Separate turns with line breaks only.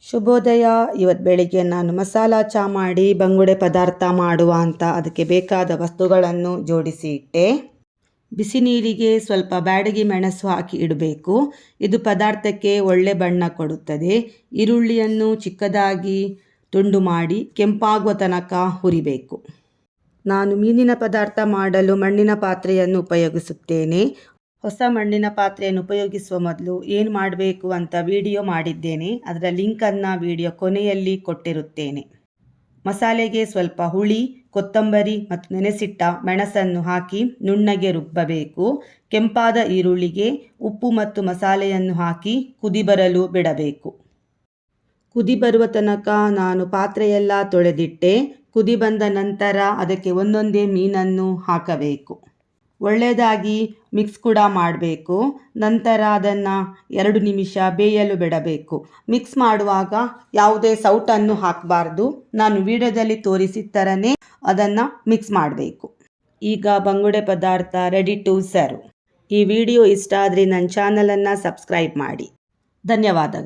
ಶುಭೋದಯ. ಇವತ್ತು ಬೆಳಿಗ್ಗೆ ನಾನು ಮಸಾಲ ಚಹಾ ಮಾಡಿ ಬಂಗುಡೆ ಪದಾರ್ಥ ಮಾಡುವ ಅಂತ ಅದಕ್ಕೆ ಬೇಕಾದ ವಸ್ತುಗಳನ್ನು ಜೋಡಿಸಿ ಇಟ್ಟೆ. ಬಿಸಿ ನೀರಿಗೆ ಸ್ವಲ್ಪ ಬ್ಯಾಡಗಿ ಮೆಣಸು ಹಾಕಿ ಇಡಬೇಕು. ಇದು ಪದಾರ್ಥಕ್ಕೆ ಒಳ್ಳೆ ಬಣ್ಣ ಕೊಡುತ್ತದೆ. ಈರುಳ್ಳಿಯನ್ನು ಚಿಕ್ಕದಾಗಿ ತುಂಡು ಮಾಡಿ ಕೆಂಪಾಗುವ ತನಕ ಹುರಿಬೇಕು. ನಾನು ಮೀನಿನ ಪದಾರ್ಥ ಮಾಡಲು ಮಣ್ಣಿನ ಪಾತ್ರೆಯನ್ನು ಉಪಯೋಗಿಸುತ್ತೇನೆ. ಹೊಸ ಮಣ್ಣಿನ ಪಾತ್ರೆಯನ್ನು ಉಪಯೋಗಿಸುವ ಮೊದಲು ಏನು ಮಾಡಬೇಕು ಅಂತ ವಿಡಿಯೋ ಮಾಡಿದ್ದೇನೆ. ಅದರ ಲಿಂಕನ್ನು ವಿಡಿಯೋ ಕೊನೆಯಲ್ಲಿ ಕೊಟ್ಟಿರುತ್ತೇನೆ. ಮಸಾಲೆಗೆ ಸ್ವಲ್ಪ ಹುಳಿ, ಕೊತ್ತಂಬರಿ ಮತ್ತು ನೆನೆಸಿಟ್ಟ ಮೆಣಸನ್ನು ಹಾಕಿ ನುಣ್ಣಗೆ ರುಬ್ಬಬೇಕು. ಕೆಂಪಾದ ಈರುಳ್ಳಿಗೆ ಉಪ್ಪು ಮತ್ತು ಮಸಾಲೆಯನ್ನು ಹಾಕಿ ಕುದಿ ಬರಲು ಬಿಡಬೇಕು. ಕುದಿ ಬರುವ ತನಕ ನಾನು ಪಾತ್ರೆಯೆಲ್ಲ ತೊಳೆದಿಟ್ಟೆ. ಕುದಿ ಬಂದ ನಂತರ ಅದಕ್ಕೆ ಒಂದೊಂದೇ ಮೀನನ್ನು ಹಾಕಬೇಕು. ಒಳ್ಳೆಯದಾಗಿ ಮಿಕ್ಸ್ ಕೂಡ ಮಾಡಬೇಕು. ನಂತರ ಅದನ್ನು 2 ನಿಮಿಷ ಬೇಯಲು ಬಿಡಬೇಕು. ಮಿಕ್ಸ್ ಮಾಡುವಾಗ ಯಾವುದೇ ಸೌಟನ್ನು ಹಾಕಬಾರ್ದು. ನಾನು ವಿಡಿಯೋದಲ್ಲಿ ತೋರಿಸಿದ ಥರನೇ ಅದನ್ನು ಮಿಕ್ಸ್ ಮಾಡಬೇಕು. ಈಗ ಬಂಗುಡೆ ಪದಾರ್ಥ ರೆಡಿ ಟು ಸರ್ವ್. ಈ ವಿಡಿಯೋ ಇಷ್ಟ ಆದರೆ ನನ್ನ ಚಾನಲನ್ನು ಸಬ್ಸ್ಕ್ರೈಬ್ ಮಾಡಿ. ಧನ್ಯವಾದಗಳು.